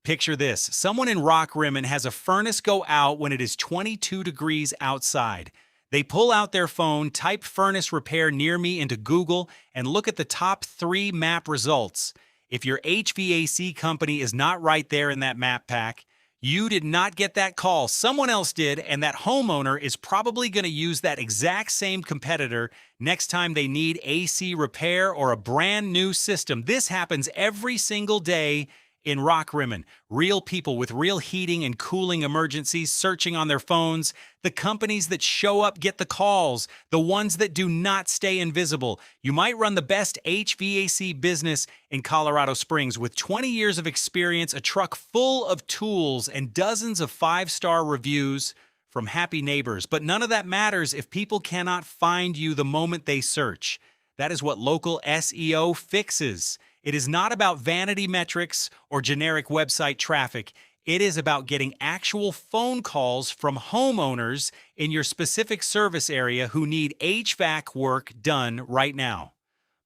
Picture this. Someone in Rockrimmon has a furnace go out when it is 22 degrees outside. They pull out their phone, type furnace repair near me into Google, and look at the top 3 map results. If your HVAC company is not right there in that map pack, you did not get that call. Someone else did, and that homeowner is probably going to use that exact same competitor next time they need AC repair or a brand new system. This happens every single day in Rockrimmon. Real people with real heating and cooling emergencies searching on their phones. The companies that show up get the calls, the ones that do not stay invisible. You might run the best HVAC business in Colorado Springs with 20 years of experience, a truck full of tools, and dozens of 5-star reviews from happy neighbors. But none of that matters if people cannot find you the moment they search. That is what Local SEO fixes. It is not about vanity metrics or generic website traffic. It is about getting actual phone calls from homeowners in your specific service area who need HVAC work done right now.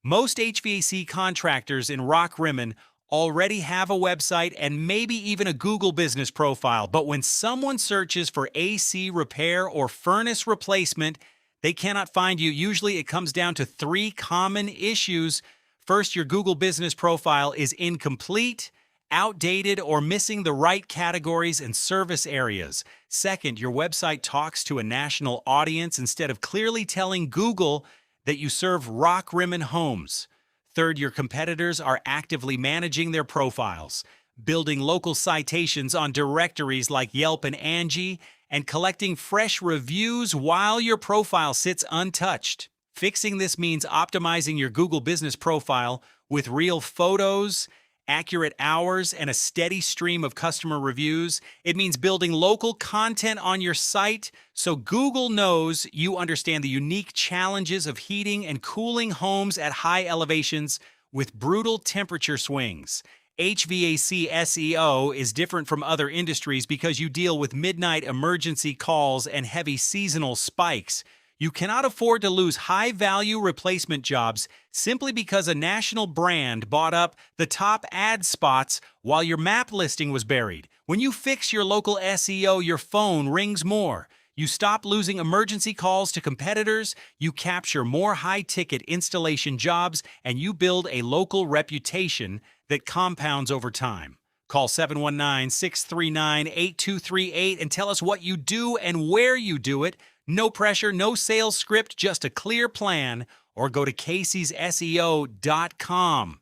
Most HVAC contractors in Rockrimmon already have a website and maybe even a Google business profile, but when someone searches for AC repair or furnace replacement, they cannot find you. Usually it comes down to 3 common issues. First, your Google business profile is incomplete, outdated, or missing the right categories and service areas. Second, your website talks to a national audience instead of clearly telling Google that you serve Rockrimmon homes. Third, your competitors are actively managing their profiles, building local citations on directories like Yelp and Angie, and collecting fresh reviews while your profile sits untouched. Fixing this means optimizing your Google business profile with real photos, accurate hours, and a steady stream of customer reviews. It means building local content on your site so Google knows you understand the unique challenges of heating and cooling homes at high elevations with brutal temperature swings. HVAC SEO is different from other industries because you deal with midnight emergency calls and heavy seasonal spikes. You cannot afford to lose high-value replacement jobs simply because a national brand bought up the top ad spots while your map listing was buried. When you fix your local SEO, your phone rings more. You stop losing emergency calls to competitors, you capture more high-ticket installation jobs, and you build a local reputation that compounds over time. Call 719-639-8238 and tell us what you do and where you do it. No pressure, no sales script, just a clear plan, or go to caseysSEO.com.